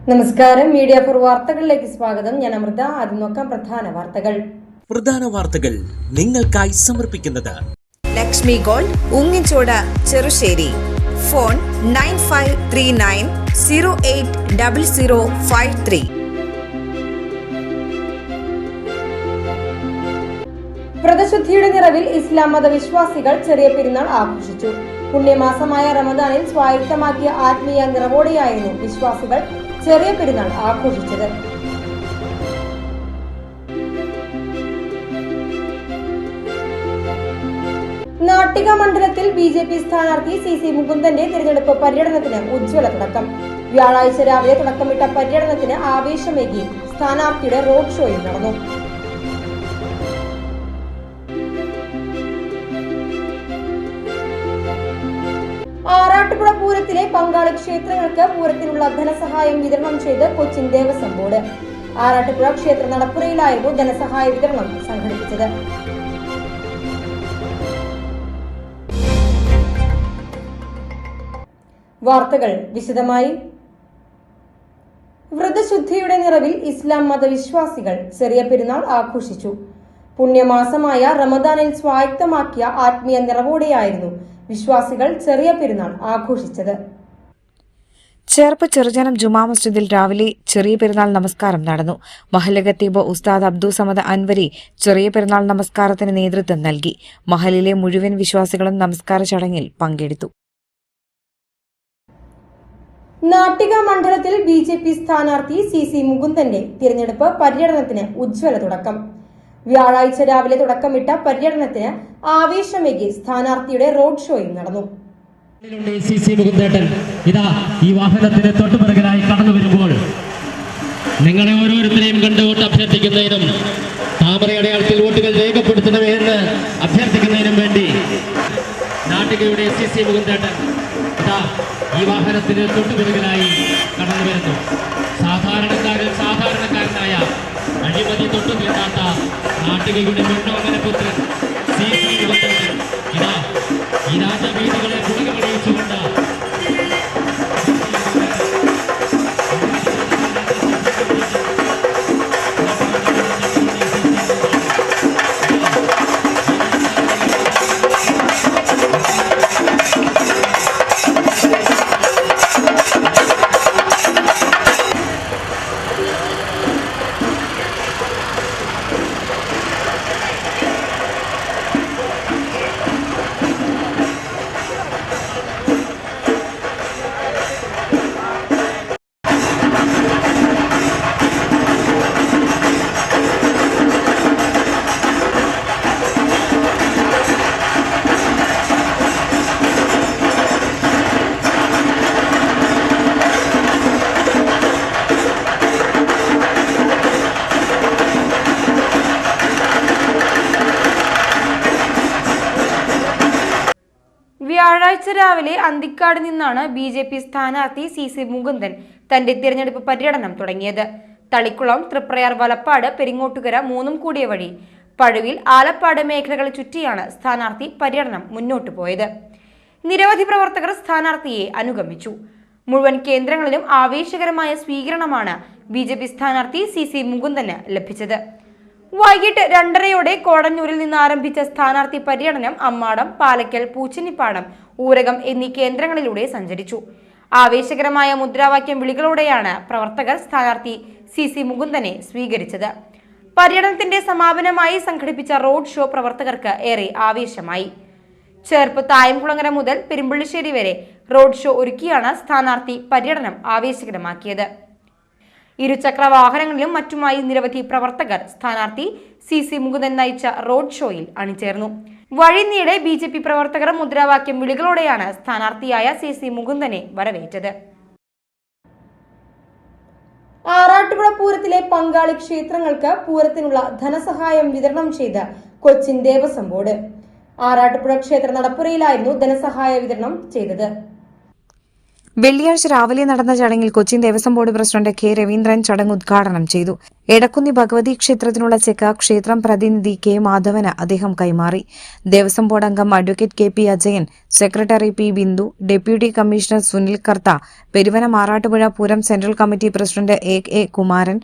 നമസ്കാരം. Media for വാർത്തകളിലേക്ക് സ്വാഗതം. ഞാൻ അമൃത. ആദ്യം നോക്കാം പ്രധാന വാർത്തകൾ നിങ്ങൾക്കായി സമർപ്പിക്കുന്നത് ലക്ഷ്മി ഗോൾഡ്, ഉങ്ങിച്ചോട്, ചെറുശ്ശേരി. ഫോൺ 9539080053. വ്രതശുദ്ധിയുടെ നിറവിൽ ഇസ്ലാം മതവിശ്വാസികൾ ചെറിയ പെരുന്നാൾ ആഘോഷിച്ചു. പുണ്യമാസമായ റമദാനിൽ സ്വായത്തമാക്കിയ ആത്മീയ നിറവോടെയായിരുന്നു വിശ്വാസികൾ ചെറിയ പെരുന്നാൾ ആഘോഷിച്ചത്. നാട്ടിക മണ്ഡലത്തിൽ BJP സ്ഥാനാർത്ഥി CC മുകുന്ദന്റെ തിരഞ്ഞെടുപ്പ് പര്യടനത്തിന് ഉജ്ജ്വല തുടക്കം. വ്യാഴാഴ്ച രാവിലെ തുടക്കമിട്ട പര്യടനത്തിന് ആവേശമേകി സ്ഥാനാർത്ഥിയുടെ റോഡ് ഷോയും നടന്നു. ആറാട്ടുപുഴ പൂരത്തിലെ പങ്കാളി ക്ഷേത്രങ്ങൾക്ക് പൂരത്തിനുള്ള ധനസഹായം വിതരണം ചെയ്ത് കൊച്ചിൻ ദേവസ്വം ബോർഡ്. ആറാട്ടുപുഴ ക്ഷേത്ര നടപ്പുരയിലായിരുന്നു ധനസഹായ വിതരണം സംഘടിപ്പിച്ചത്. വാർത്തകൾ വിശദമായി. വ്രതശുദ്ധിയുടെ നിറവിൽ ഇസ്ലാം മതവിശ്വാസികൾ ചെറിയ പെരുന്നാൾ ആഘോഷിച്ചു. പുണ്യമാസമായ റമദാനിൽ സ്വായത്തമാക്കിയ ആത്മീയ നിറവോടെയായിരുന്നു വിശ്വാസികൾ ചെറിയ പെരുന്നാൾ ആഘോഷിച്ചത്. ചേർപ്പ് ചെറുജനം ജുമാ മസ്ജിദിൽ രാവിലെ ചെറിയ പെരുന്നാൾ നമസ്കാരം നടന്നു. മഹല്ല് ഖത്തീബ് ഉസ്താദ് അബ്ദുൾ സമദ് അൻവരി ചെറിയ പെരുന്നാൾ നമസ്കാരത്തിന് നേതൃത്വം നൽകി. മഹലിലെ മുഴുവൻ വിശ്വാസികളും നമസ്കാര ചടങ്ങിൽ പങ്കെടുത്തു. നാട്ടിക മണ്ഡലത്തിൽ BJP സ്ഥാനാർത്ഥി CC മുകുന്ദന്റെ തിരഞ്ഞെടുപ്പ് പര്യടനത്തിന് ഉജ്ജ്വല തുടക്കം. വ്യാഴാഴ്ച രാവിലെ തുടക്കമിട്ട പര്യടനത്തിന് ആവേശമേകി സ്ഥാനാർത്ഥിയുടെ റോഡ് ഷോയും നടന്നു. CC മുകുന്ദേട്ടൻ ഇതാ ഈ വാഹനത്തിന് തൊട്ടുപിറകിലായി കടന്നു വരുമ്പോൾ നിങ്ങളെ ഓരോരുത്തരെയും കണ്ട് വോട്ട് അഭ്യർത്ഥിക്കുന്നതിനും താമരയടയാളത്തിൽ വോട്ടുകൾ രേഖപ്പെടുത്തണമേ എന്ന് അഭ്യർത്ഥിക്കുന്നതിനും വേണ്ടി നാട്ടികയുടെ CC മുകുന്ദേട്ടൻ ഇതാ ഈ വാഹനത്തിന് തൊട്ടുപിറകിലായി കടന്നു വരുന്നു. സാധാരണക്കാരനായ അഴിമതി തൊട്ടു തീർക്കാത്ത നാട്ടികയുടെ മുന്നോമനപുത്രൻ CC മുകുന്ദേട്ടൻ ഇതാ ഈ രാജവീതികളെ പുറകിലണിയിച്ചുകൊണ്ട് വ്യാഴാഴ്ച രാവിലെ അന്തിക്കാട് നിന്നാണ് BJP സ്ഥാനാർത്ഥി CC മുകുന്ദൻ തന്റെ തിരഞ്ഞെടുപ്പ് പര്യടനം തുടങ്ങിയത്. തളിക്കുളം, തൃപ്രയാർ, വലപ്പാട്, പെരിങ്ങോട്ടുകര, മൂന്നുംകൂടിയ വഴി, പഴുവിൽ, ആലപ്പാട് മേഖലകളെ ചുറ്റിയാണ് സ്ഥാനാർത്ഥി പര്യടനം മുന്നോട്ടു പോയത്. നിരവധി പ്രവർത്തകർ സ്ഥാനാർത്ഥിയെ അനുഗമിച്ചു. മുഴുവൻ കേന്ദ്രങ്ങളിലും ആവേശകരമായ സ്വീകരണമാണ് BJP സ്ഥാനാർത്ഥി CC മുകുന്ദന് ലഭിച്ചത്. വൈകിട്ട് 2:30 കോടന്നൂരിൽ നിന്ന് ആരംഭിച്ച സ്ഥാനാർത്ഥി പര്യടനം അമ്മാടം, പാലക്കൽ, പൂച്ചനിപ്പാടം, ഊരകം എന്നീ കേന്ദ്രങ്ങളിലൂടെ സഞ്ചരിച്ചു. ആവേശകരമായ മുദ്രാവാക്യം വിളികളോടെയാണ് പ്രവർത്തകർ സ്ഥാനാർത്ഥി CC മുകുന്ദനെ സ്വീകരിച്ചത്. പര്യടനത്തിന്റെ സമാപനമായി സംഘടിപ്പിച്ച റോഡ് ഷോ പ്രവർത്തകർക്ക് ഏറെ ആവേശമായി. ചേർപ്പ് തായംകുളങ്ങര മുതൽ പെരുമ്പള്ളിശ്ശേരി വരെ റോഡ് ഷോ ഒരുക്കിയാണ് സ്ഥാനാർത്ഥി പര്യടനം ആവേശകരമാക്കിയത്. ഇരുചക്ര വാഹനങ്ങളിലും മറ്റുമായി നിരവധി പ്രവർത്തകർ സ്ഥാനാർത്ഥി CC മുകുന്ദൻ നയിച്ച റോഡ് ഷോയിൽ അണിചേർന്നു. വഴിനീളെ BJP പ്രവർത്തകർ മുദ്രാവാക്യം വിളികളോടെയാണ് സ്ഥാനാർത്ഥിയായ CC മുകുന്ദനെ വരവേറ്റത്. ആറാട്ടുപുഴ പൂരത്തിലെ പങ്കാളി ക്ഷേത്രങ്ങൾക്ക് പൂരത്തിനുള്ള ധനസഹായം വിതരണം ചെയ്ത് കൊച്ചിൻ ദേവസ്വം ബോർഡ്. ആറാട്ടുപുഴ ക്ഷേത്ര നടപ്പുരയിലായിരുന്നു ധനസഹായ വിതരണം ചെയ്തത്. വെള്ളിയാഴ്ച രാവിലെ നടന്ന ചടങ്ങിൽ Cochin Devaswom board president K Raveendran ചടങ്ങ് ഉദ്ഘാടനം ചെയ്തു. എടക്കുന്നി ഭഗവതി ക്ഷേത്രത്തിനുള്ള ചെക്ക് ക്ഷേത്രം പ്രതിനിധി കെ മാധവന് അദ്ദേഹം കൈമാറി. ദേവസ്വം ബോർഡ് അംഗം advocate K P Ajayan, secretary P Bindu, deputy commissioner Sunil Kartha, Peruvanam Arattupuzha Pooram central committee president A Kumaran,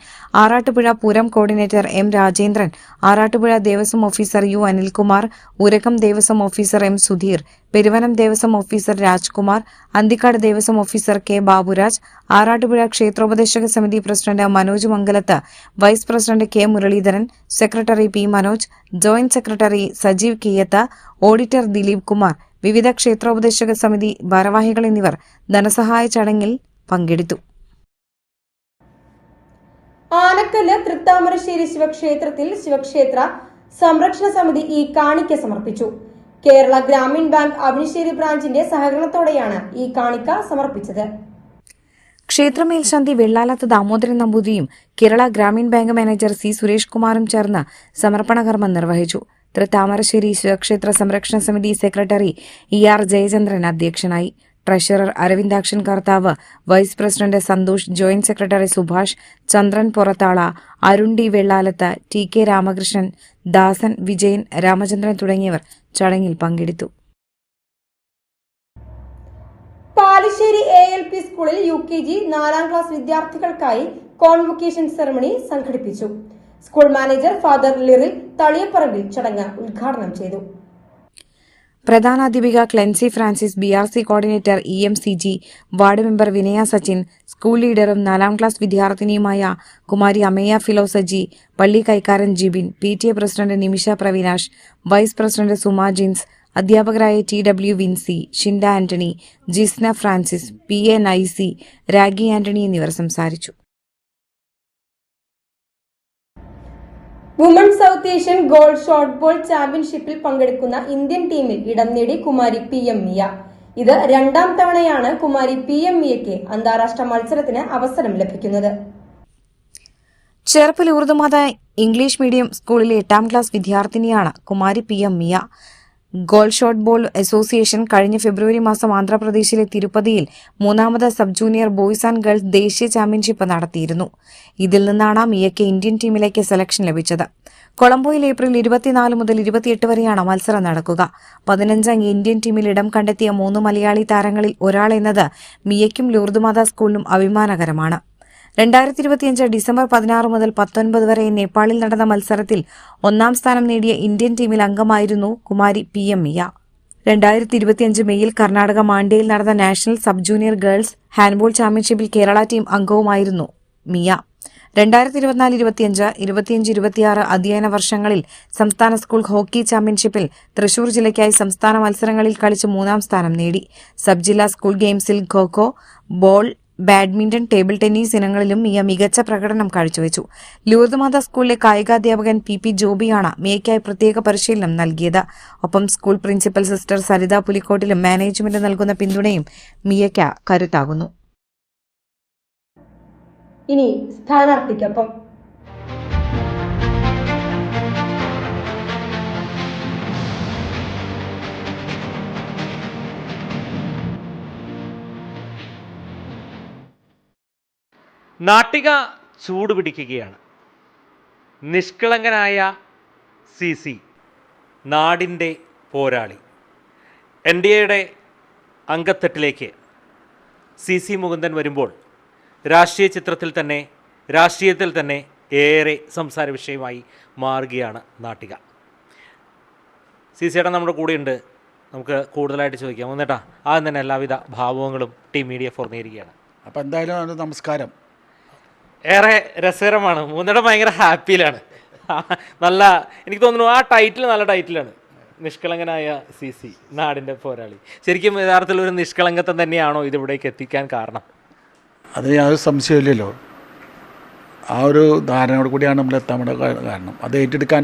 Arattupuzha Pooram coordinator M Rajendran, Arattupuzha Devaswom officer U Anilkumar, Urakam Devaswom officer M Sudheer, Peruvanam Devaswom officer Rajkumar, Anthikkad Devaswom officer K Baburaj, Arattupuzha ക്ഷേത്രോപദേശക സമിതി president Manoj Mangalath, vice president K Muraleedharan, secretary P Manoj, joint secretary Sajeev Kiyath, auditor Dileep Kumar, വിവിധ ക്ഷേത്രോപദേശക സമിതി ഭാരവാഹികൾ എന്നിവർ ധനസഹായ ചടങ്ങിൽ പങ്കെടുത്തു. ആനക്കല്ല് തൃത്താമരശ്ശേരി ശിവക്ഷേത്രത്തിൽ ശിവക്ഷേത്ര സംരക്ഷണ സമിതി ഈ കാണിക്ക സമർപ്പിച്ചു. കേരള ഗ്രാമീൺ ബാങ്ക് അവനിശ്ശേരി ബ്രാഞ്ചിന്റെ സഹകരണത്തോടെയാണ് ഈ കാണിക്ക സമർപ്പിച്ചത്. ക്ഷേത്രമേൽശാന്തി വെള്ളാലത്ത് ദാമോദരൻ നമ്പൂതിരിയും Kerala Grameen bank manager C Suresh കുമാറും ചേർന്ന് സമർപ്പണകർമ്മം നിർവഹിച്ചു. തൃത്താമരശ്ശേരി ശിവക്ഷേത്ര സംരക്ഷണ സമിതി സെക്രട്ടറി ഇ ആർ ജയചന്ദ്രൻ അധ്യക്ഷനായി. Treasurer Aravindakshan Karthav, vice president Santhosh, joint secretary Subhash, Chandran Purathala, Arun D Vellalath, T K Ramakrishnan, Dasan, Vijayan, Ramachandran തുടങ്ങിയവർ ചടങ്ങിൽ പങ്കെടുത്തു. പാലിശ്ശേരി ALP സ്കൂളിൽ UKG 4ാം ക്ലാസ് വിദ്യാർത്ഥികൾക്കായി കോൺവൊക്കേഷൻ സെറമണി സംഘടിപ്പിച്ചു. School manager father Liril Thaliyaparambil ചടങ്ങ് ഉദ്ഘാടനം ചെയ്തു. പ്രധാനാധ്യാപിക Clency Francis, BRC coordinator EMCG, ward member Vinaya Sachin, school ലീഡറും 4ാം ക്ലാസ് വിദ്യാർത്ഥിനിയുമായ കുമാരി അമേയ ഫിലോസജി, പള്ളി കൈക്കാരൻ Jibin, PTA president Nimisha Praveenash, vice president Suma Jins, അധ്യാപകരായ TW Vincy, Shinda Antony, Jisna Francis, PA Nicy, ragi Antony എന്നിവർ സംസാരിച്ചു. Woman south Asian gold shot ball ചാമ്പ്യൻഷിപ്പിൽ പങ്കെടുക്കുന്ന ഇന്ത്യൻ ടീമിൽ ഇടം നേടി കുമാരി PM മിയ. ഇത് 2ാം തവണയാണ് കുമാരി PM മിയയ്ക്ക് അന്താരാഷ്ട്ര മത്സരത്തിന് അവസരം ലഭിക്കുന്നത്. ചെർപ്പൽ ഊർദുമാത ഇംഗ്ലീഷ് മീഡിയം സ്കൂളിലെ 8ാം ക്ലാസ് വിദ്യാർത്ഥിനിയാണ് Kumari PM Miya. Goal shot ball association കഴിഞ്ഞ ഫെബ്രുവരി മാസം ആന്ധ്രാപ്രദേശിലെ തിരുപ്പതിയിൽ 3ാമത് sub junior boys and girls ദേശീയ ചാമ്പ്യൻഷിപ്പ് നടത്തിയിരുന്നു. ഇതിൽ നിന്നാണ് മിയയ്ക്ക് ഇന്ത്യൻ ടീമിലേക്ക് സെലക്ഷൻ ലഭിച്ചത്. കൊളംബോയിൽ ഏപ്രിൽ 24 മുതൽ 28 വരെയാണ് മത്സരം നടക്കുക. 15 ഇന്ത്യൻ ടീമിൽ ഇടം കണ്ടെത്തിയ 3 മലയാളി താരങ്ങളിൽ ഒരാളെന്നത് മിയയ്ക്കും ലൂർദുമാത സ്കൂളിനും അഭിമാനകരമാണ്. 2025 ഡിസംബർ 16 മുതൽ 19 വരെ നേപ്പാളിൽ നടന്ന മത്സരത്തിൽ 1ാം സ്ഥാനം നേടിയ ഇന്ത്യൻ ടീമിൽ അംഗമായിരുന്നു കുമാരി PM മിയ. 2025 മെയ്യിൽ കർണാടക മാണ്ഡ്യയിൽ നടന്ന national sub junior girls handball ചാമ്പ്യൻഷിപ്പിൽ കേരള ടീം അംഗവുമായിരുന്നു മിയ. 2024-25, 25-26 അധ്യയന വർഷങ്ങളിൽ സംസ്ഥാന സ്കൂൾ ഹോക്കി ചാമ്പ്യൻഷിപ്പിൽ തൃശൂർ ജില്ലയ്ക്കായി സംസ്ഥാന മത്സരങ്ങളിൽ കളിച്ച് 3ാം സ്ഥാനം നേടി. സബ് ജില്ലാ സ്കൂൾ ഗെയിംസിൽ kho-kho, ball, badminton, table tennis ഇനങ്ങളിലും മിയ മികച്ച പ്രകടനം കാഴ്ചവെച്ചു. ലൂർദുമാത സ്കൂളിലെ കായികാധ്യാപകൻ PP ജോബിയാണ് മിയയ്ക്കായി പ്രത്യേക പരിശീലനം നൽകിയത്. ഒപ്പം സ്കൂൾ പ്രിൻസിപ്പൽ സിസ്റ്റർ സരിത പുലിക്കോട്ടിലും മാനേജ്മെന്റ് നൽകുന്ന പിന്തുണയും മിയയ്ക്ക് കരുത്താകുന്നു. ഇനി സ്ഥാനാർത്ഥിക്കൊപ്പം. നാട്ടിക ചൂടുപിടിക്കുകയാണ്. നിഷ്കളങ്കനായ CC, നാടിൻ്റെ പോരാളി. NDAയുടെ അംഗത്തട്ടിലേക്ക് CC മുകുന്ദൻ വരുമ്പോൾ രാഷ്ട്രീയത്തിൽ തന്നെ ഏറെ സംസാര വിഷയമായി മാറുകയാണ് നാട്ടിക. CC നമ്മുടെ കൂടെയുണ്ട്. നമുക്ക് കൂടുതലായിട്ട് ചോദിക്കാം. ഒന്നേട്ടാ, ആദ്യം തന്നെ എല്ലാവിധ ഭാവങ്ങളും ടീം മീഡിയ ഫോർന്നേരികയാണ്. അപ്പോൾ എന്തായാലും നമസ്കാരം. ഏറെ രസകരമാണ്. മൂന്നിടം ഭയങ്കര ഹാപ്പിയിലാണ്. നല്ല, എനിക്ക് തോന്നുന്നു ആ ടൈറ്റിൽ നല്ല ടൈറ്റിലാണ്. നിഷ്കളങ്കനായ CC, നാടിൻ്റെ പോരാളി. ശരിക്കും യഥാർത്ഥത്തിൽ ഒരു നിഷ്കളങ്കത്വം തന്നെയാണോ ഇതിവിടേക്ക് എത്തിക്കാൻ കാരണം? അതിന് യാതൊരു സംശയമില്ലല്ലോ. ആ ഒരു ധാരണയോട് കൂടിയാണ് നമ്മൾ എത്താൻ വേണ്ട കാരണം. അത് ഏറ്റെടുക്കാൻ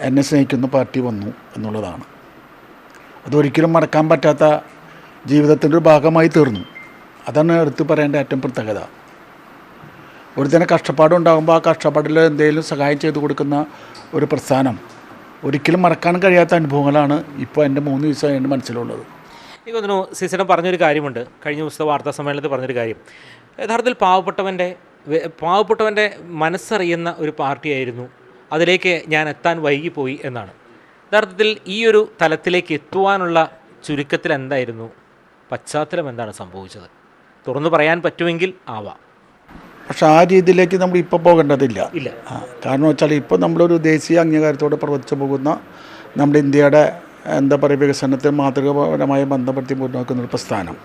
എന്നെ സ്നേഹിക്കുന്ന പാർട്ടി വന്നു എന്നുള്ളതാണ്. അതൊരിക്കലും മറക്കാൻ പറ്റാത്ത ജീവിതത്തിൻ്റെ ഒരു ഭാഗമായി തീർന്നു. അതാണ് എടുത്ത് പറയേണ്ട ഏറ്റവും പ്രത്യേകത. ഒരു തന്നെ കഷ്ടപ്പാടുണ്ടാകുമ്പോൾ ആ കഷ്ടപ്പാടിൽ എന്തെങ്കിലും സഹായം ചെയ്തു കൊടുക്കുന്ന ഒരു പ്രസ്ഥാനം ഒരിക്കലും മറക്കാൻ കഴിയാത്ത അനുഭവങ്ങളാണ് ഇപ്പോൾ എൻ്റെ 3 ദിവസം എൻ്റെ മനസ്സിലുള്ളത്. എനിക്ക് തോന്നുന്നു സിസിഡൻ പറഞ്ഞൊരു കാര്യമുണ്ട്, കഴിഞ്ഞ ദിവസത്തെ വാർത്താ സമ്മേളനത്തിൽ പറഞ്ഞൊരു കാര്യം. യഥാർത്ഥത്തിൽ പാവപ്പെട്ടവൻ്റെ മനസ്സറിയുന്ന ഒരു പാർട്ടിയായിരുന്നു, അതിലേക്ക് ഞാൻ എത്താൻ വൈകിപ്പോയി എന്നാണ്. യഥാർത്ഥത്തിൽ ഈ ഒരു തലത്തിലേക്ക് എത്തുവാനുള്ള ചുരുക്കത്തിൽ എന്തായിരുന്നു പശ്ചാത്തലം, എന്താണ് സംഭവിച്ചത്? തുറന്നു പറയാൻ പറ്റുമെങ്കിൽ ആവാം. പക്ഷെ ആ രീതിയിലേക്ക് നമ്മൾ ഇപ്പോൾ പോകേണ്ടതില്ല. ഇല്ല. കാരണം വെച്ചാൽ ഇപ്പോൾ നമ്മളൊരു ദേശീയ അംഗീകാരത്തോടെ പ്രവർത്തിച്ചു പോകുന്ന നമ്മുടെ ഇന്ത്യയുടെ എന്താ പറയുക വികസനത്തെ മാതൃകാപരമായി ബന്ധപ്പെടുത്തി മുന്നോക്കുന്നൊരു പ്രസ്ഥാനം.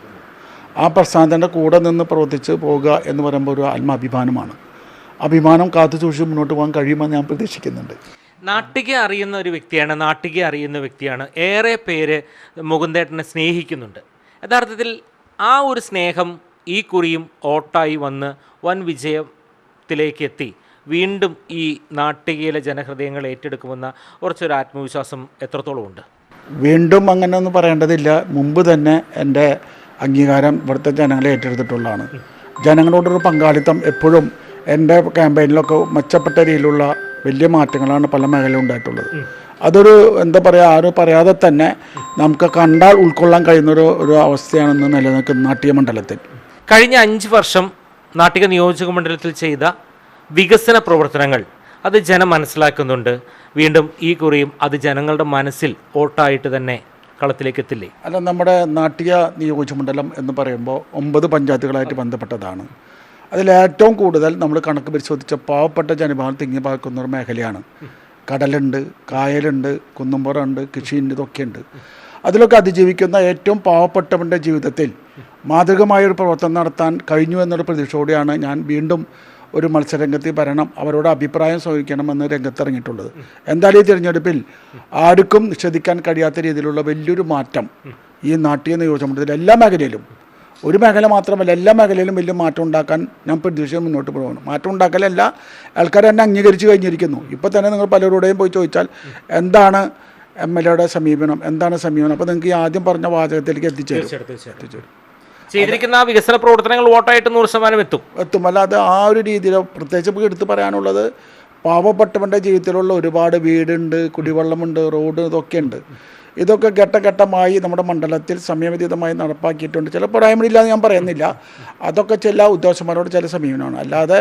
ആ പ്രസ്ഥാനത്തിൻ്റെ കൂടെ നിന്ന് പ്രവർത്തിച്ച് പോകുക എന്ന് പറയുമ്പോൾ ഒരു ആത്മാഭിമാനമാണ്. അഭിമാനം കാത്തു സൂക്ഷിച്ച് മുന്നോട്ട് പോകാൻ കഴിയുമെന്ന് ഞാൻ പ്രതീക്ഷിക്കുന്നുണ്ട്. നാട്ടിക അറിയുന്ന വ്യക്തിയാണ്. ഏറെ പേര് മുകുന്ദേട്ടനെ സ്നേഹിക്കുന്നുണ്ട്. യഥാർത്ഥത്തിൽ ആ ഒരു സ്നേഹം ഈ കുറിയും ഓട്ടായി വന്ന് വൻ വിജയത്തിലേക്ക് എത്തി വീണ്ടും ഈ നാട്ടികയിലെ ജനഹൃദയങ്ങൾ ഏറ്റെടുക്കുമെന്ന കുറച്ചൊരു ആത്മവിശ്വാസം എത്രത്തോളം ഉണ്ട്? വീണ്ടും അങ്ങനെ ഒന്നും പറയേണ്ടതില്ല. മുമ്പ് തന്നെ എൻ്റെ അംഗീകാരം ഇവിടുത്തെ ജനങ്ങളെ ഏറ്റെടുത്തിട്ടുള്ളതാണ്. ജനങ്ങളോടൊരു പങ്കാളിത്തം എപ്പോഴും എൻ്റെ ക്യാമ്പയിനിലൊക്കെ മെച്ചപ്പെട്ട രീതിയിലുള്ള വലിയ മാറ്റങ്ങളാണ് പല മേഖലയിലും ഉണ്ടായിട്ടുള്ളത്. അതൊരു എന്താ പറയുക, ആരും പറയാതെ തന്നെ നമുക്ക് കണ്ടാൽ ഉൾക്കൊള്ളാൻ കഴിയുന്നൊരു അവസ്ഥയാണെന്ന് നിലനിൽക്കുന്ന നാട്ടിക മണ്ഡലത്തിൽ. കഴിഞ്ഞ 5 വർഷം നാട്ടിക നിയോജക മണ്ഡലത്തിൽ ചെയ്ത വികസന പ്രവർത്തനങ്ങൾ അത് ജനം മനസ്സിലാക്കുന്നുണ്ട്. വീണ്ടും ഈ കുറിയും അത് ജനങ്ങളുടെ മനസ്സിൽ വോട്ടായിട്ട് തന്നെ കളത്തിലേക്ക് എത്തില്ലേ? അല്ല, നമ്മുടെ നാട്ടിക നിയോജക മണ്ഡലം എന്ന് പറയുമ്പോൾ 9 പഞ്ചായത്തുകളായിട്ട് ബന്ധപ്പെട്ടതാണ്. അതിലേറ്റവും കൂടുതൽ നമ്മൾ കണക്ക് പരിശോധിച്ച പാവപ്പെട്ട ജനവിഭാഗം തിങ്ങി പാർക്കുന്ന ഒരു മേഖലയാണ്. കടലുണ്ട്, കായലുണ്ട്, കുന്നുംപുറമുണ്ട്, കൃഷിയുണ്ട്, ഇതൊക്കെയുണ്ട്. അതിലൊക്കെ അതിജീവിക്കുന്ന ഏറ്റവും പാവപ്പെട്ടവൻ്റെ ജീവിതത്തിൽ മാതൃകമായൊരു പ്രവർത്തനം നടത്താൻ കഴിഞ്ഞു എന്നൊരു പ്രതീക്ഷയോടെയാണ് ഞാൻ വീണ്ടും ഒരു മത്സരരംഗത്ത് വരണം, അവരോട് അഭിപ്രായം ചോദിക്കണമെന്ന് രംഗത്തിറങ്ങിയിട്ടുള്ളത്. എന്തായാലും ഈ തിരഞ്ഞെടുപ്പിൽ ആർക്കും നിഷേധിക്കാൻ കഴിയാത്ത രീതിയിലുള്ള വലിയൊരു മാറ്റം ഈ നാട്ടിക നിയോജകമണ്ഡലത്തിൽ എല്ലാ മേഖലയിലും, ഒരു മേഖല മാത്രമല്ല എല്ലാ മേഖലയിലും വലിയ മാറ്റം ഉണ്ടാക്കാൻ ഞാൻ പ്രതീക്ഷിച്ച് മുന്നോട്ട് പോകണം. മാറ്റം ഉണ്ടാക്കലല്ല, ആൾക്കാർ എന്നെ അംഗീകരിച്ച് കഴിഞ്ഞിരിക്കുന്നു. ഇപ്പോൾ തന്നെ നിങ്ങൾ പലരോടെയും പോയി ചോദിച്ചാൽ എന്താണ് MLAയുടെ സമീപനം, എന്താണ് സമീപനം, അപ്പോൾ നിങ്ങൾക്ക് ഈ ആദ്യം പറഞ്ഞ വാചകത്തിലേക്ക് എത്തിച്ചേരും. ചെയ്തിരിക്കുന്ന വികസന പ്രവർത്തനങ്ങൾ വോട്ടായിട്ട് 100% എത്തും. അല്ലാതെ ആ ഒരു രീതിയിൽ പ്രത്യേകിച്ച് ഇപ്പോൾ എടുത്ത് പറയാനുള്ളത്, പാവപ്പെട്ടവൻ്റെ ജീവിതത്തിലുള്ള ഒരുപാട് വീടുണ്ട്, കുടിവെള്ളമുണ്ട്, റോഡ്, ഇതൊക്കെയുണ്ട്. ഇതൊക്കെ ഘട്ടഘട്ടമായി നമ്മുടെ മണ്ഡലത്തിൽ സമയബന്ധിതമായി നടപ്പാക്കിയിട്ടുണ്ട്. ചില പോരായ്മയില്ലാന്ന് ഞാൻ പറയുന്നില്ല, അതൊക്കെ ചില ഉദ്യോഗസ്ഥന്മാരോട് ചില സമീപനമാണ്. അല്ലാതെ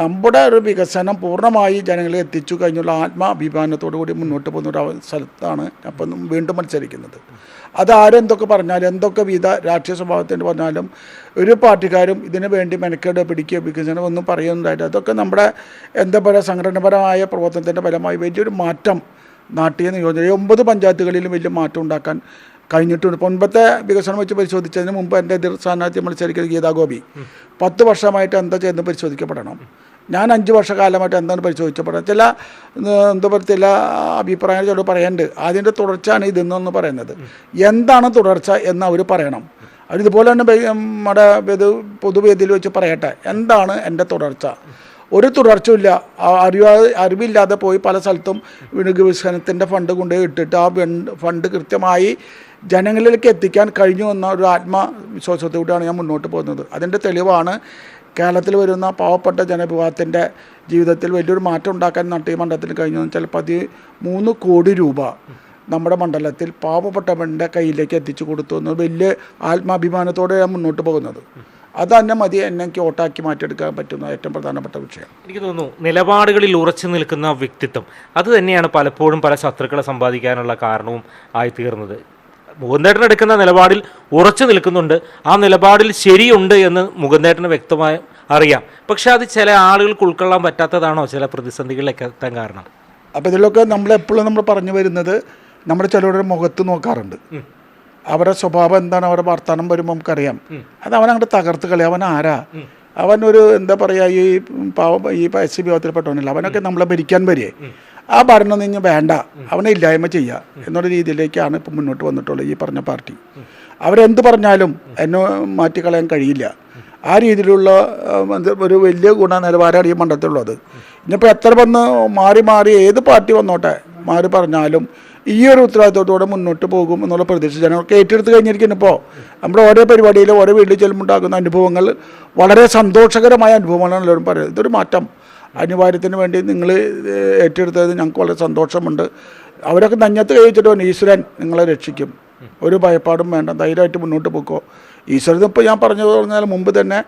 നമ്മുടെ ഒരു വികസനം പൂർണ്ണമായി ജനങ്ങളെ എത്തിച്ചു കഴിഞ്ഞുള്ള ആത്മാഭിമാനത്തോടു കൂടി മുന്നോട്ട് പോകുന്ന ഒരു സ്ഥലത്താണ് അപ്പം വീണ്ടും മത്സരിക്കുന്നത്. അതാരെന്തൊക്കെ പറഞ്ഞാലും, എന്തൊക്കെ വിധ രാഷ്ട്രീയ സ്വഭാവത്തിന് പറഞ്ഞാലും, ഒരു പാർട്ടിക്കാരും ഇതിനു വേണ്ടി മെനക്കേട് പിടിക്കുക വികസനം ഒന്നും പറയുന്നുണ്ടായിട്ട്, അതൊക്കെ നമ്മുടെ എന്താ പറയുക സംഘടനാപരമായ പ്രവർത്തനത്തിൻ്റെ ഫലമായി വലിയൊരു മാറ്റം നാട്ടിക നിയോജക 9 പഞ്ചായത്തുകളിലും വലിയ മാറ്റം ഉണ്ടാക്കാൻ കഴിഞ്ഞിട്ടുണ്ട്. ഇപ്പോൾ മുമ്പത്തെ വികസനം വെച്ച് പരിശോധിച്ചതിന് മുമ്പ് എൻ്റെ എതിർ സ്ഥാനാർത്ഥി മത്സരിക്കുന്ന ഗീതാ ഗോപി 10 വർഷമായിട്ട് എന്താ ചെയ്യുന്നത് പരിശോധിക്കപ്പെടണം. ഞാൻ 5 വർഷക്കാലമായിട്ട് എന്താണ് പരിശോധിക്കപ്പെടണം. ചില എന്താ പറയുക ചില അഭിപ്രായങ്ങൾ ചില പറയുന്നുണ്ട്, അതിൻ്റെ തുടർച്ചയാണ് ഇതെന്നൊന്ന് പറയുന്നത്. എന്താണ് തുടർച്ച എന്ന് അവർ പറയണം. അവരിതുപോലെ തന്നെ നമ്മുടെ പൊതുവേദിയിൽ വെച്ച് പറയട്ടെ, എന്താണ് എൻ്റെ തുടർച്ച? ഒരു തുടർച്ചയില്ല. അറിവില്ലാതെ പോയി പല സ്ഥലത്തും വികസനത്തിൻ്റെ ഫണ്ട് കൊണ്ടുപോയി ഇട്ടിട്ട് ആ ഫണ്ട് കൃത്യമായി ജനങ്ങളിലേക്ക് എത്തിക്കാൻ കഴിഞ്ഞു എന്ന ഒരു ആത്മവിശ്വാസത്തോടെയാണ് ഞാൻ മുന്നോട്ട് പോകുന്നത്. അതിൻ്റെ തെളിവാണ് കേരളത്തിൽ വരുന്ന പാവപ്പെട്ട ജനവിഭാഗത്തിൻ്റെ ജീവിതത്തിൽ വലിയൊരു മാറ്റം ഉണ്ടാക്കാൻ നാട്ടിക മണ്ഡലത്തിന് കഴിഞ്ഞു വെച്ചാൽ 13 കോടി രൂപ നമ്മുടെ മണ്ഡലത്തിൽ പാവപ്പെട്ടവൻ്റെ കയ്യിലേക്ക് എത്തിച്ചു കൊടുത്തു എന്ന വലിയ ആത്മാഭിമാനത്തോടെ ഞാൻ മുന്നോട്ട് പോകുന്നത്. അത് തന്നെ മതി എനിക്ക് വോട്ടാക്കി മാറ്റിയെടുക്കാൻ പറ്റുന്ന ഏറ്റവും പ്രധാനപ്പെട്ട വിഷയം. എനിക്ക് തോന്നുന്നു നിലപാടുകളിൽ ഉറച്ചു നിൽക്കുന്ന വ്യക്തിത്വം അത് തന്നെയാണ് പലപ്പോഴും പല ശത്രുക്കളെ സമ്പാദിക്കാനുള്ള കാരണവും ആയിത്തീർന്നത്. മുകുന്ദേട്ടൻ എടുക്കുന്ന നിലപാടിൽ ഉറച്ചു നിൽക്കുന്നുണ്ട്, ആ നിലപാടിൽ ശരിയുണ്ട് എന്ന് മുകുന്ദേട്ടന് വ്യക്തമായി അറിയാം. പക്ഷെ അത് ചില ആളുകൾക്ക് ഉൾക്കൊള്ളാൻ പറ്റാത്തതാണോ ചില പ്രതിസന്ധികളിലേക്ക് എത്താൻ കാരണം? അപ്പോൾ ഇതിലൊക്കെ നമ്മളെപ്പോഴും നമ്മൾ പറഞ്ഞു വരുന്നത്, നമ്മുടെ ചിലരുടെ മുഖത്ത് നോക്കാറുണ്ട്, അവരുടെ സ്വഭാവം എന്താണ്, അവരുടെ വർത്തമാനം വരുമ്പോൾ നമുക്കറിയാം. അത് അവനങ്ങോട്ട് തകർത്ത് കളി. അവൻ ആരാ? അവനൊരു എന്താ പറയുക, ഈ SC വിഭാഗത്തിൽപ്പെട്ടവനല്ല. അവനൊക്കെ നമ്മളെ ഭരിക്കാൻ വരികയെ. ആ ഭരണം നിന്ന് വേണ്ട, അവനെ ഇല്ലായ്മ ചെയ്യുക എന്നുള്ള രീതിയിലേക്കാണ് ഇപ്പം മുന്നോട്ട് വന്നിട്ടുള്ളത് ഈ പറഞ്ഞ പാർട്ടി. അവരെന്ത് പറഞ്ഞാലും എന്നെ മാറ്റിക്കളയാൻ കഴിയില്ല. ആ രീതിയിലുള്ള ഒരു വലിയ ഗുണനിലവാരമാണ് ഈ മണ്ഡലത്തിലുള്ളത്. ഇനിയിപ്പോൾ എത്ര വന്ന് മാറി ഏത് പാർട്ടി വന്നോട്ടെ മാറി പറഞ്ഞാലും ഈ ഒരു ഉത്തരവാദിത്വത്തോടെ മുന്നോട്ട് പോകും എന്നുള്ള പ്രതീക്ഷ ജനങ്ങൾക്ക് ഏറ്റെടുത്ത് കഴിഞ്ഞിരിക്കുന്നു. ഇപ്പോൾ നമ്മുടെ ഓരോ പരിപാടിയിലും ഓരോ വീട്ടിൽ ചെല്ലുമ്പോണ്ടാകുന്ന അനുഭവങ്ങൾ വളരെ സന്തോഷകരമായ അനുഭവങ്ങളാണ് എല്ലാവരും പറയുന്നത്. ഇതൊരു മാറ്റം അനിവാര്യത്തിന് വേണ്ടി നിങ്ങൾ ഏറ്റെടുത്തത് ഞങ്ങൾക്ക് വളരെ സന്തോഷമുണ്ട്. അവരൊക്കെ നെഞ്ഞത്ത് കഴിച്ചിട്ട് ഈശ്വരൻ നിങ്ങളെ രക്ഷിക്കും ഒരു ഭയപ്പാടും വേണ്ട, ധൈര്യമായിട്ട് മുന്നോട്ട് പോക്കോ. ഈശ്വരൻ ഇപ്പോൾ ഞാൻ പറഞ്ഞു പറഞ്ഞാൽ മുമ്പ് തന്നെ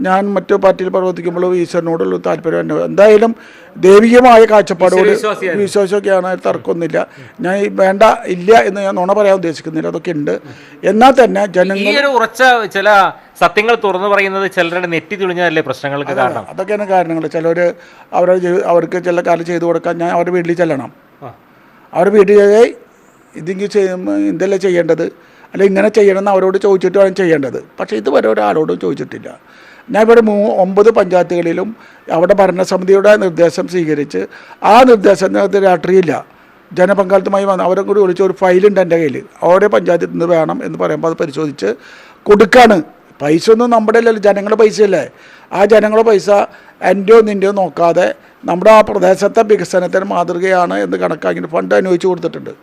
ഞാൻ മറ്റു പാർട്ടിയിൽ പ്രവർത്തിക്കുമ്പോൾ ഈശ്വരനോടുള്ള താല്പര്യം തന്നെ എന്തായാലും ദൈവികമായ കാഴ്ചപ്പാടോട് വിശ്വാസമൊക്കെയാണ്, തർക്കമൊന്നുമില്ല. ഞാൻ വേണ്ട ഇല്ല എന്ന് ഞാൻ നുണ പറയാൻ ഉദ്ദേശിക്കുന്നില്ല, അതൊക്കെ ഉണ്ട്. എന്നാൽ തന്നെ ജനങ്ങൾ ഉറച്ച ചില സത്യങ്ങൾ തുറന്നു പറയുന്നത് ചിലരുടെ നെറ്റി തുളിഞ്ഞതല്ലേ പ്രശ്നങ്ങൾക്ക് കാരണം? അതൊക്കെയാണ് കാരണങ്ങൾ. ചിലർ അവർക്ക് ചില കാര്യം ചെയ്തു കൊടുക്കാൻ ഞാൻ അവരുടെ വീട്ടിൽ ചെല്ലണം. അവരുടെ വീട്ടിൽ ഇതെല്ലാം ചെയ്യേണ്ടത്, അല്ലെങ്കിൽ ഇങ്ങനെ ചെയ്യണമെന്ന് അവരോട് ചോദിച്ചിട്ട് വേണം ചെയ്യേണ്ടത്. പക്ഷേ ഇതുവരെ ഒരാളോടും ചോദിച്ചിട്ടില്ല. ഞാൻ ഇവിടെ 9 പഞ്ചായത്തുകളിലും അവിടെ ഭരണസമിതിയുടെ നിർദ്ദേശം സ്വീകരിച്ച് ആ നിർദ്ദേശത്തിനകത്ത് രാഷ്ട്രീയമില്ല, ജനപങ്കാളിത്തമായി വന്ന് അവരെ കൂടി വിളിച്ച ഒരു ഫയലുണ്ട് എൻ്റെ കയ്യിൽ. ഓരോ പഞ്ചായത്തിൽ നിന്ന് വേണം എന്ന് പറയുമ്പോൾ അത് പരിശോധിച്ച് കൊടുക്കുകയാണ്. പൈസ ഒന്നും നമ്മുടെ അല്ലല്ലോ, ജനങ്ങളുടെ പൈസയല്ലേ. ആ ജനങ്ങളുടെ പൈസ എൻ്റെയോ നിൻ്റെയോ നോക്കാതെ നമ്മുടെ ആ പ്രദേശത്തെ വികസനത്തിന് മാതൃകയാണ് എന്ന് കണക്കാക്കി ഫണ്ട് അനുവദിച്ച് കൊടുത്തിട്ടുണ്ട്.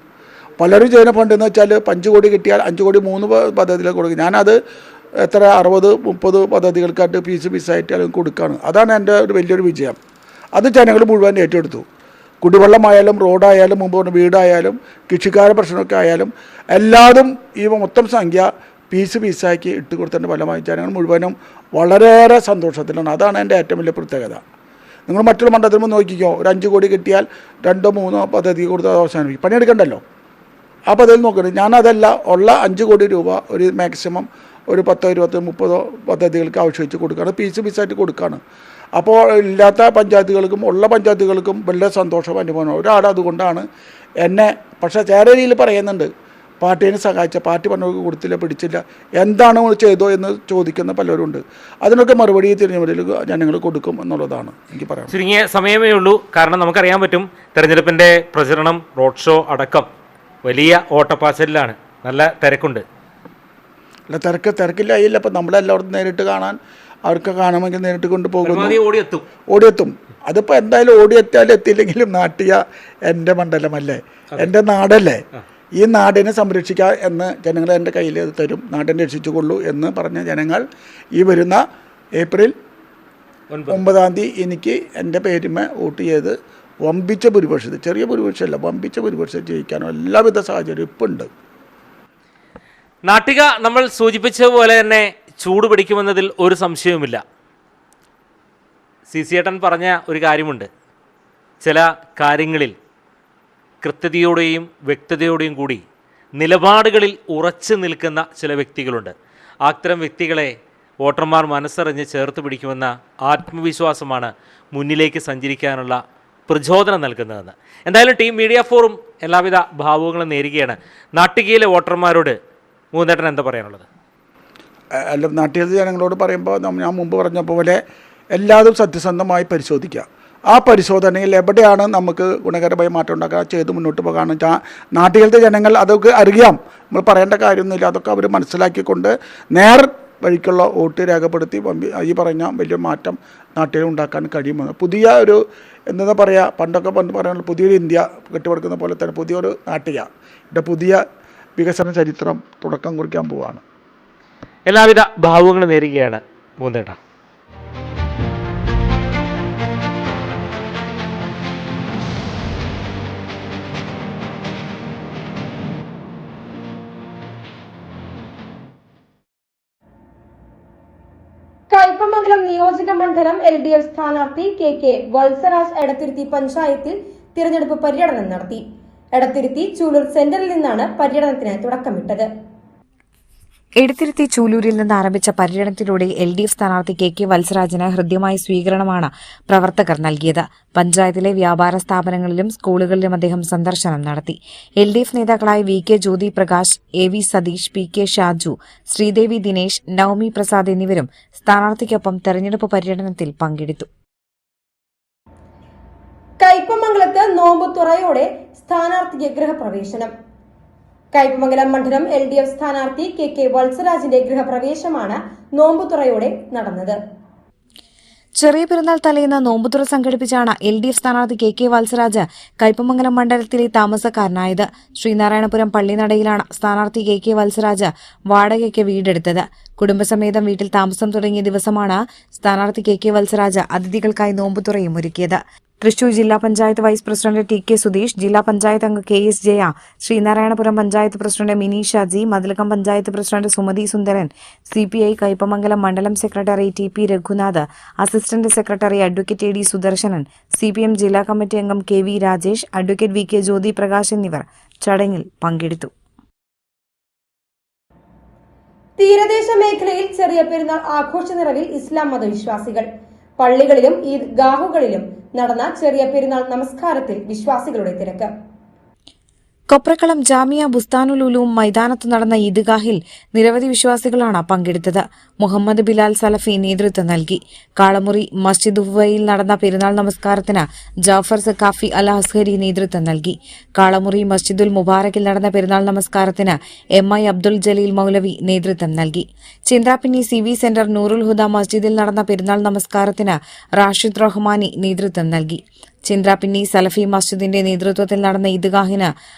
പലരും ചെയ്യുന്ന ഫണ്ട് എന്ന് വെച്ചാൽ 5 കോടി കിട്ടിയാൽ 5 കോടി 3 പദ്ധതികൾ കൊടുക്കും. ഞാനത് എത്ര 60-30 പദ്ധതികൾക്കായിട്ട് പീസായിട്ട് അല്ലെങ്കിൽ കൊടുക്കുകയാണ്. അതാണ് എൻ്റെ ഒരു വലിയൊരു വിജയം. അത് ജനങ്ങൾ മുഴുവൻ ഏറ്റെടുത്തു. കുടിവെള്ളമായാലും റോഡായാലും മുമ്പ് പറഞ്ഞ വീടായാലും കൃഷിക്കാരുടെ പ്രശ്നമൊക്കെ ആയാലും എല്ലാതും ഈ മൊത്തം സംഖ്യ പീസാക്കി ഇട്ട് കൊടുത്തതിൻ്റെ ഫലമായി ജനങ്ങൾ മുഴുവനും വളരെയേറെ സന്തോഷത്തിലാണ്. അതാണ് എൻ്റെ ഏറ്റവും വലിയ പ്രത്യേകത. നിങ്ങൾ മറ്റുള്ള മണ്ഡലത്തിൽ നോക്കിക്കോ, ഒരു 5 കോടി കിട്ടിയാൽ 2-3 പദ്ധതി കൊടുത്ത് അവസാനിപ്പിക്കും, പണിയെടുക്കണ്ടല്ലോ. ആ പദ്ധതി നോക്കരുത്. ഞാനതല്ല, ഉള്ള 5 കോടി രൂപ ഒരു മാക്സിമം ഒരു 10-20-30 പദ്ധതികൾക്ക് ആവശ്യമിച്ച് കൊടുക്കുകയാണ്, പീസായിട്ട് കൊടുക്കുകയാണ്. അപ്പോൾ ഇല്ലാത്ത പഞ്ചായത്തുകൾക്കും ഉള്ള പഞ്ചായത്തുകൾക്കും വലിയ സന്തോഷം അനുഭവമാണ്. ഒരാൾ അതുകൊണ്ടാണ് എന്നെ, പക്ഷേ ചേര രീതിയിൽ പറയുന്നുണ്ട്, പാർട്ടീനെ സഹായിച്ച, പാർട്ടി പറഞ്ഞവർക്ക് കൊടുത്തില്ല, പിടിച്ചില്ല, എന്താണ് ചെയ്തോ എന്ന് ചോദിക്കുന്ന പലരും ഉണ്ട്. അതിനൊക്കെ മറുപടി തിരഞ്ഞെടുപ്പിൽ ജനങ്ങൾ കൊടുക്കും എന്നുള്ളതാണ് എനിക്ക് പറയാം. ചുരുങ്ങിയ സമയമേ ഉള്ളൂ, കാരണം നമുക്കറിയാൻ പറ്റും തെരഞ്ഞെടുപ്പിൻ്റെ പ്രചരണം, റോഡ് ഷോ അടക്കം വലിയ ഓട്ടപ്പാച്ചലിലാണ്, നല്ല തിരക്കുണ്ട്. അല്ല, തിരക്കില്ലായില്ല. അപ്പം നമ്മളെല്ലായിടത്തും നേരിട്ട് കാണാൻ, അവർക്ക് കാണുമെങ്കിൽ നേരിട്ട് കൊണ്ടുപോകുന്നു, ഓടിയെത്തും. അതിപ്പോൾ എന്തായാലും ഓടിയെത്തിയാലും എത്തിയില്ലെങ്കിലും നാട്ടിയ എൻ്റെ മണ്ഡലമല്ലേ, എൻ്റെ നാടല്ലേ, ഈ നാടിനെ സംരക്ഷിക്കുക എന്ന് ജനങ്ങൾ എൻ്റെ കയ്യിൽ തരും, നാടിനെ രക്ഷിച്ചുകൊള്ളൂ എന്ന് പറഞ്ഞ ജനങ്ങൾ ഈ വരുന്ന ഏപ്രിൽ 9-ാം തീയതി എനിക്ക് എൻ്റെ പേരുമേ വോട്ട് ചെയ്ത് വമ്പിച്ച ഭൂരിപക്ഷത്തിൽ, ചെറിയ ഭൂരിപക്ഷമല്ല, വമ്പിച്ച ഭൂരിപക്ഷം ജയിക്കാനോ എല്ലാവിധ സാഹചര്യം ഇപ്പം ഉണ്ട്. നാട്ടിക നമ്മൾ സൂചിപ്പിച്ചതുപോലെ തന്നെ ചൂട് പിടിക്കുമെന്നതിൽ ഒരു സംശയവുമില്ല. CC ഏട്ടൻ പറഞ്ഞ ഒരു കാര്യമുണ്ട്, ചില കാര്യങ്ങളിൽ കൃത്യതയോടെയും വ്യക്തതയോടെയും കൂടി നിലപാടുകളിൽ ഉറച്ചു നിൽക്കുന്ന ചില വ്യക്തികളുണ്ട്. അത്തരം വ്യക്തികളെ വോട്ടർമാർ മനസ്സറിഞ്ഞ് ചേർത്ത് പിടിക്കുമെന്ന ആത്മവിശ്വാസമാണ് മുന്നിലേക്ക് സഞ്ചരിക്കാനുള്ള പ്രചോദനം നൽകുന്നതെന്ന്. എന്തായാലും ടീം മീഡിയ ഫോറും എല്ലാവിധ ഭാവുകങ്ങളും നേരുകയാണ്. നാട്ടികയിലെ വോട്ടർമാരോട് മൂന്നേട്ടൻ എന്താ പറയാനുള്ളത്? അല്ല, നാട്ടിലെ ജനങ്ങളോട് പറയുമ്പോൾ ഞാൻ മുമ്പ് പറഞ്ഞ പോലെ എല്ലാതും സത്യസന്ധമായി പരിശോധിക്കുക. ആ പരിശോധനയിൽ എവിടെയാണ് നമുക്ക് ഗുണകരമായ മാറ്റം ഉണ്ടാക്കുക ചെയ്ത് മുന്നോട്ട് പോകാമെന്ന് വെച്ചാൽ നാട്ടിലത്തെ ജനങ്ങൾ അതൊക്കെ അറിയാം, നമ്മൾ പറയേണ്ട കാര്യമൊന്നുമില്ല. അതൊക്കെ അവർ മനസ്സിലാക്കിക്കൊണ്ട് നേർ വഴിക്കുള്ള വോട്ട് രേഖപ്പെടുത്തി ഈ പറഞ്ഞ വലിയ മാറ്റം നാട്ടിൽ ഉണ്ടാക്കാൻ കഴിയുമെന്ന്. പുതിയ ഒരു എന്താ പറയുക, പണ്ട് പറയാനുള്ള പുതിയൊരു ഇന്ത്യ കെട്ടിപ്പടുക്കുന്ന പോലെ തന്നെ പുതിയൊരു നാട്ടിക പുതിയ വികസന ചരിത്രം തുടക്കം കുറിക്കാൻ പോവുകയാണ്. എല്ലാവിധ ഭാവുകങ്ങളും നേരുകയാണ് മൂന്നേട്ട. കയ്പമംഗലം നിയോജക മണ്ഡലം LDF സ്ഥാനാർത്ഥി KK വത്സരാജ് എടത്തിരുത്തി പഞ്ചായത്തിൽ തിരഞ്ഞെടുപ്പ് പര്യടനം നടത്തി. എടത്തിരുത്തി ചൂലൂർ സെന്ററിൽ നിന്നാണ് പര്യടനത്തിന് തുടക്കമിട്ടത്. എടത്തിരുത്തി ചൂലൂരിൽ നിന്ന് ആരംഭിച്ച പര്യടനത്തിലൂടെ LDF സ്ഥാനാർത്ഥി KK വത്സരാജിന് ഹൃദ്യമായ സ്വീകരണമാണ് പ്രവർത്തകർ നൽകിയത്. പഞ്ചായത്തിലെ വ്യാപാര സ്ഥാപനങ്ങളിലും സ്കൂളുകളിലും അദ്ദേഹം സന്ദർശനം നടത്തി. LDF നേതാക്കളായ VK Jyothi Prakash, AV Satheesh, PK Shaju, Sridevi Dinesh, Navami Prasad എന്നിവരും സ്ഥാനാർത്ഥിക്കൊപ്പം തെരഞ്ഞെടുപ്പ് പര്യടനത്തിൽ പങ്കെടുത്തു. കയ്പമംഗലത്ത് നോമ്പുതുറയോടെ സ്ഥാനാർത്ഥിക്ക് ഗൃഹപ്രവേശനം. കയ്പമംഗലം മണ്ഡലം LDF സ്ഥാനാർത്ഥി KK വത്സരാജിന്റെ ഗൃഹപ്രവേശമാണ് നോമ്പുതുറയോടെ നടന്നത്. ചെറിയ പെരുന്നാൾ തലേന്ന് നോമ്പുതുറ സംഘടിപ്പിച്ചാണ് LDF സ്ഥാനാർത്ഥി KK വത്സരാജ് കയ്പമംഗലം മണ്ഡലത്തിലെ താമസക്കാരനായത്. ശ്രീനാരായണപുരം പള്ളിനടയിലാണ് സ്ഥാനാർത്ഥി KK വത്സരാജ് വാടകയ്ക്ക് വീടെടുത്തത്. കുടുംബസമേതം വീട്ടിൽ താമസം തുടങ്ങിയ ദിവസമാണ് സ്ഥാനാർത്ഥി KK വത്സരാജ് അതിഥികൾക്കായി നോമ്പുതുറയും ഒരുക്കിയത്. തൃശൂർ ജില്ലാ panchayat vice president T K Sudheesh, ജില്ലാ പഞ്ചായത്ത് അംഗം K S Jaya, Sreenarayanapuram panchayat president Mini Shaji, Mathilakam panchayat president Sumathi Sundaran, CPI Kaipamangalam മണ്ഡലം secretary TP Raghunath, assistant secretary advocate AD Sudarshanan, CPM ജില്ലാ കമ്മിറ്റി അംഗം KV Rajesh, advocate VK Jyothi Prakash എന്നിവർ ചടങ്ങിൽ പങ്കെടുത്തു. തീരദേശ മേഖലയിൽ ചെറിയ പെരുന്നാൾ ആഘോഷ നിറവിൽ ഇസ്ലാം മതവിശ്വാസികൾ. പള്ളികളിലും ഈദ്ഗാഹുകളിലും നടന്ന ചെറിയ പെരുന്നാൾ നമസ്കാരത്തിൽ വിശ്വാസികളുടെ തിരക്ക്. കൊപ്രക്കളം ജാമിയ ബുസ്താനുൽ ഉലൂം മൈതാനത്ത് നടന്ന ഈദ്ഗാഹിൽ നിരവധി വിശ്വാസികളാണ് പങ്കെടുത്തത്. മുഹമ്മദ് ബിലാൽ സലഫി നേതൃത്വം നൽകി. കാളമുറി മസ്ജിദ് ഉവ്വയിൽ നടന്ന പെരുന്നാൾ നമസ്കാരത്തിന് ജാഫർ സഖാഫി അൽ അസ്ഹരി നേതൃത്വം നൽകി. കാളമുറി മസ്ജിദുൽ മുബാറക്കിൽ നടന്ന പെരുന്നാൾ നമസ്കാരത്തിന് MI അബ്ദുൽ ജലീൽ മൗലവി നേതൃത്വം നൽകി. ചിന്താപ്പിന്നി CV സെന്റർ നൂറുൽ ഹുദ മസ്ജിദിൽ നടന്ന പെരുന്നാൾ നമസ്കാരത്തിന് റാഷിദ് റഹ്മാനി നേതൃത്വം നൽകി. ചിന്ത്രാപിന്നി സലഫി മസ്ജിദിന്റെ നേതൃത്വത്തിൽ നടന്ന ഈദ്ഗാഹിന്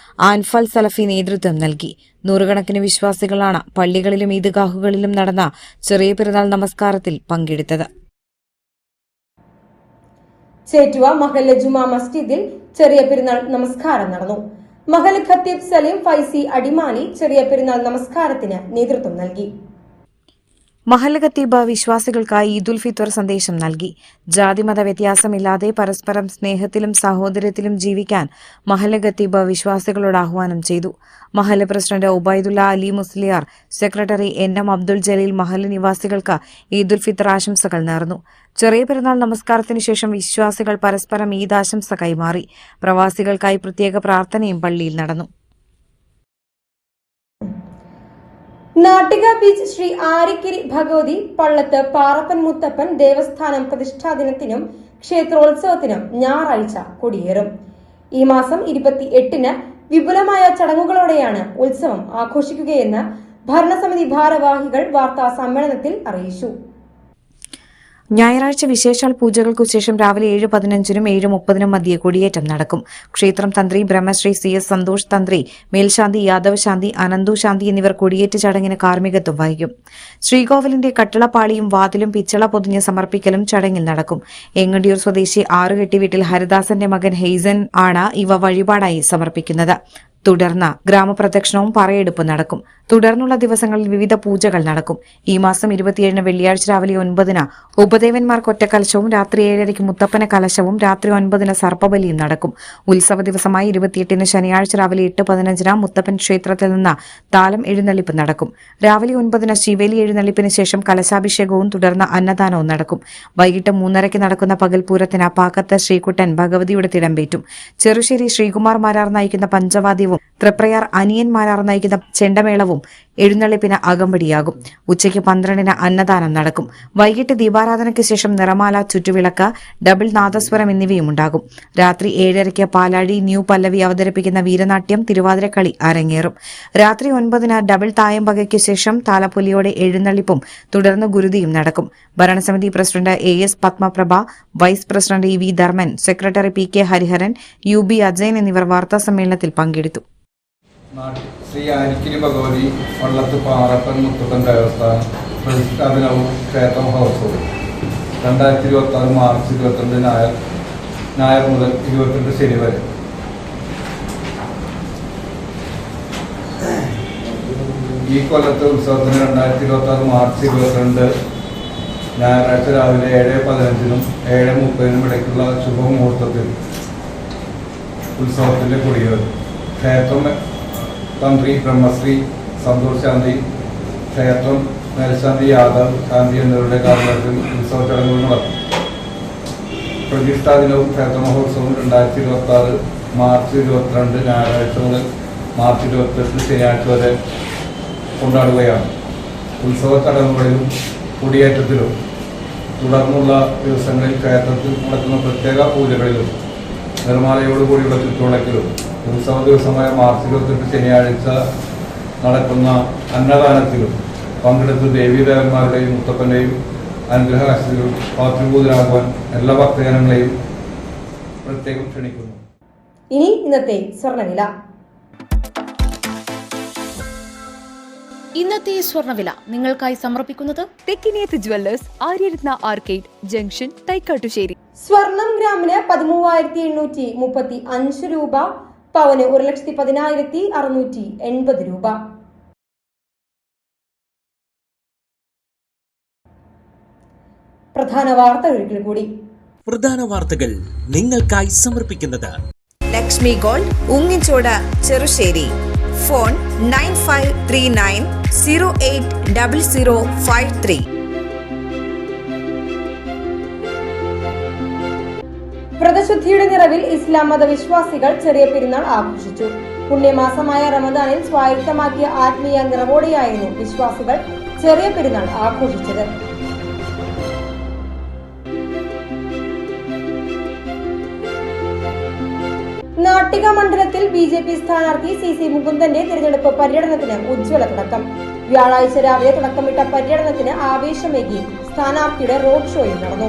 ആൻഫൽ സലഫി നേതൃത്വം നൽകി. നൂറുകണക്കിന് വിശ്വാസികളാണ് പള്ളികളിലും ഈദ്ഗാഹുകളിലും നടന്ന ചെറിയ പെരുന്നാൾ നമസ്കാരത്തിൽ പങ്കെടുത്തത്. ചേറ്റുവ മഹല്ല് ജുമാ മസ്ജിദിൽ ചെറിയ പെരുന്നാൾ നമസ്കാരം നടന്നു. മഹല്ല് ഖത്തീബ് സലീം ഫൈസി അടിമാലി ചെറിയ പെരുന്നാൾ നമസ്കാരത്തിന് നേതൃത്വം നൽകി. മഹല്ല് ഖത്തീബ് വിശ്വാസികൾക്കായി ഈദുൽ ഫിത്വർ സന്ദേശം നൽകി. ജാതിമത വ്യത്യാസമില്ലാതെ പരസ്പരം സ്നേഹത്തിലും സഹോദര്യത്തിലും ജീവിക്കാൻ മഹല്ല് ഖത്തീബ് വിശ്വാസികളോട് ആഹ്വാനം ചെയ്തു. മഹല്ല് president Ubaidulla Ali Musliyar, secretary NM Abdul Jaleel മഹല്ല് നിവാസികൾക്ക് ഈദുൽ ഫിത്ർ ആശംസകൾ നേർന്നു. ചെറിയ പെരുന്നാൾ നമസ്കാരത്തിനു ശേഷം വിശ്വാസികൾ പരസ്പരം ഈദ് ആശംസ കൈമാറി. പ്രവാസികൾക്കായി പ്രത്യേക പ്രാർത്ഥനയും പള്ളിയിൽ നടന്നു. നാട്ടിക ബീച്ച് ശ്രീ ആരിക്കിരി ഭഗവതി പള്ളത്ത് പാറപ്പൻ മുത്തപ്പൻ ദേവസ്ഥാനം പ്രതിഷ്ഠാ ദിനത്തിനും ക്ഷേത്രോത്സവത്തിനും ഞായറാഴ്ച കൊടിയേറും. ഈ മാസം 28-ന് വിപുലമായ ചടങ്ങുകളോടെയാണ് ഉത്സവം ആഘോഷിക്കുകയെന്ന് ഭരണസമിതി ഭാരവാഹികൾ വാർത്താ സമ്മേളനത്തിൽ അറിയിച്ചു. ഞായറാഴ്ച വിശേഷാൽ പൂജകൾക്കു ശേഷം രാവിലെ 7:15-നും 7:30-നും മധ്യേ കൊടിയേറ്റം നടക്കും. ക്ഷേത്രം തന്ത്രി ബ്രഹ്മശ്രീ CS സന്തോഷ് തന്ത്രി, മേൽശാന്തി യാദവ് ശാന്തി, അനന്തു ശാന്തി എന്നിവർ കൊടിയേറ്റ് ചടങ്ങിന് കാർമ്മികത്വം വഹിക്കും. ശ്രീകോവിലിന്റെ കട്ടിളപ്പാളിയും വാതിലും പിച്ചള പൊതിഞ്ഞ് സമർപ്പിക്കലും ചടങ്ങിൽ നടക്കും. എങ്ങണ്ടിയൂർ സ്വദേശി ആറുകെട്ടി വീട്ടിൽ ഹരിദാസന്റെ മകൻ ഹെയ്സൻ ആണ് ഇവ വഴിപാടായി സമർപ്പിക്കുന്നത്. തുടർന്ന് ഗ്രാമപ്രദക്ഷിണവും പറയെടുപ്പും നടക്കും. തുടർന്നുള്ള ദിവസങ്ങളിൽ വിവിധ പൂജകൾ നടക്കും. ഈ മാസം 27-ന് വെള്ളിയാഴ്ച രാവിലെ 9-ന് ഉപദേവന്മാർക്ക് ഒറ്റക്കലശവും രാത്രി 7:30-ക്ക് മുത്തപ്പന കലശവും രാത്രി 9-ന് സർപ്പബലിയും നടക്കും. ഉത്സവ ദിവസമായി 28-ന് ശനിയാഴ്ച രാവിലെ 8:15-ന് മുത്തപ്പൻ ക്ഷേത്രത്തിൽ നിന്ന് താലം എഴുന്നള്ളിപ്പ് നടക്കും. രാവിലെ 9-ന് ശിവേലി എഴുന്നള്ളിപ്പിന് ശേഷം കലശാഭിഷേകവും തുടർന്ന് അന്നദാനവും നടക്കും. വൈകിട്ട് 3:30-ക്ക് നടക്കുന്ന പകൽപൂരത്തിന് പാക്കത്ത് ശ്രീകുട്ടൻ ഭഗവതിയുടെ തിടമ്പേറ്റും. ചെറുശ്ശേരി ശ്രീകുമാർ മാരാർ നയിക്കുന്ന പഞ്ചവാദ്യവും തൃപ്രയാർ അനിയൻ മാരാർ നയിക്കുന്ന ചെണ്ടമേളവും എഴുന്നള്ളിപ്പിന് അകമ്പടിയാകും. ഉച്ചയ്ക്ക് 12-ന് അന്നദാനം നടക്കും. വൈകിട്ട് ദീപാരാധനയ്ക്ക് ശേഷം നിറമാല, ചുറ്റുവിളക്ക്, ഡബിൾ നാദസ്വരം എന്നിവയും ഉണ്ടാകും. രാത്രി 7:30-ക്ക് പാലാഴി ന്യൂ പല്ലവി അവതരിപ്പിക്കുന്ന വീരനാട്യം, തിരുവാതിരക്കളി അരങ്ങേറും. രാത്രി 9-ന് ഡബിൾ തായമ്പകയ്ക്ക് ശേഷം താലപ്പൊലിയോടെ എഴുന്നള്ളിപ്പും തുടർന്ന് ഗുരുതിയും നടക്കും. ഭരണസമിതി president AS Padmaprabha, vice president EV Dharman, secretary PK Hariharan, UB Ajayan എന്നിവർ വാർത്താസമ്മേളനത്തിൽ പങ്കെടുത്തു. ശ്രീ ആരിക്കിരി ഭഗവതി പള്ളത്ത് പാറപ്പൻ മുത്തപ്പൻ ദേവസ്ഥാനം പ്രതിഷ്ഠാദിനവും ക്ഷേത്ര മഹോത്സവവും 2026 മാർച്ച് 22 ഞായർ മുതൽ 28 ശനി വരെ. ഈ കൊല്ലത്തെ ഉത്സവത്തിന് 2026 മാർച്ച് 22 ഞായറാഴ്ച രാവിലെ 7:15-നും 7:30-നും ഇടയ്ക്കുള്ള ശുഭമുഹൂർത്തത്തിൽ ഉത്സവത്തിൻ്റെ കൊടിയേറും. ക്ഷേത്രം തന്ത്രി ബ്രഹ്മശ്രീ സന്തോഷ് ശാന്തി, ക്ഷേത്രം മേൽശാന്തി യാദവ് ശാന്തി എന്നിവരുടെ കാരണത്തിൽ ഉത്സവ ചടങ്ങുകൾ നടക്കും. പ്രതിഷ്ഠാ ദിനവും ക്ഷേത്ര മഹോത്സവവും 2026 മാർച്ച് 22 ഞായറാഴ്ച മുതൽ മാർച്ച് 28 ശനിയാഴ്ച വരെ കൊണ്ടാടുകയാണ്. ഉത്സവ ചടങ്ങുകളിലും കൊടിയേറ്റത്തിലും തുടർന്നുള്ള ദിവസങ്ങളിൽ ക്ഷേത്രത്തിൽ നടക്കുന്ന പ്രത്യേക പൂജകളിലും നിർമ്മാലയോടുകൂടിയുള്ള ചുറ്റുവിളക്കിലും ഉത്സവ ദിവസമായ മാർച്ച് 28 ശനിയാഴ്ച നടക്കുന്ന അന്നദാനത്തിലും പങ്കെടുത്ത് ദേവീദേവന്മാരുടെയും മുത്തപ്പൻ്റെയും അനുഗ്രഹാശികളും പാത്രീഭൂതരാകുവാൻ എല്ലാ ഭക്തജനങ്ങളെയും പ്രത്യേകം ക്ഷണിക്കുന്നു. ഇനി ഇന്നത്തെ സ്വർണ്ണവില. ഇന്നത്തെ സ്വർണ്ണവില നിങ്ങൾക്കായി സമർപ്പിക്കുന്നത് Thekkiniyath jewellers, Aryaratna arcade junction, Thaikattussery. സ്വർണം ഗ്രാമിന് 13,835 രൂപ, പവന് 1,10,680 രൂപ. പ്രധാന വാർത്തകൾ ഒരിക്കൽ കൂടി. പ്രധാന വാർത്തകൾ നിങ്ങൾക്കായി സമർപ്പിക്കുന്നത് ലക്ഷ്മി ഗോൾഡ് ഉങ്ങിച്ചോട് ചെറുശ്ശേരി. ഫോൺ 9539080053. വ്രതശുദ്ധിയുടെ നിറവിൽ ഇസ്ലാം മതവിശ്വാസികൾ ചെറിയ പെരുന്നാൾ ആഘോഷിച്ചു. പുണ്യമാസമായ റമദാനിൽ സ്വായത്തമാക്കിയ ആത്മീയ നിറവോടെയായിരുന്നു വിശ്വാസികൾ ചെറിയ പെരുന്നാൾ ആഘോഷിച്ചത്. നാട്ടിക മണ്ഡലത്തിൽ BJP സ്ഥാനാർത്ഥി CC മുകുന്ദന്റെ തിരഞ്ഞെടുപ്പ് പര്യടനത്തിന് ഉജ്ജ്വല തുടക്കം. വ്യാഴാഴ്ച രാവിലെ തുടക്കമിട്ട പര്യടനത്തിന് ആവേശമേകി സ്ഥാനാർത്ഥിയുടെ റോഡ് ഷോയും നടന്നു.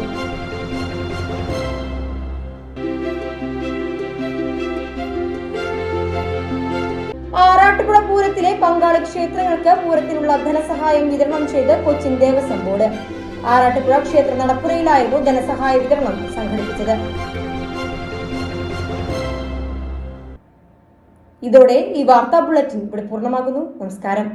ആറാട്ടുപുഴ പൂരത്തിലെ പങ്കാളി ക്ഷേത്രങ്ങൾക്ക് പൂരത്തിനുള്ള ധനസഹായം വിതരണം ചെയ്ത് കൊച്ചിൻ ദേവസ്വം ബോർഡ്. ആറാട്ടുപുഴ ക്ഷേത്ര നടപ്പുരയിലായിരുന്നു ധനസഹായ വിതരണം സംഘടിപ്പിച്ചത്. ഇതോടെ ഈ വാർത്താ ബുള്ളറ്റിൻ ഇവിടെ പൂർണ്ണമാകുന്നു. നമസ്കാരം.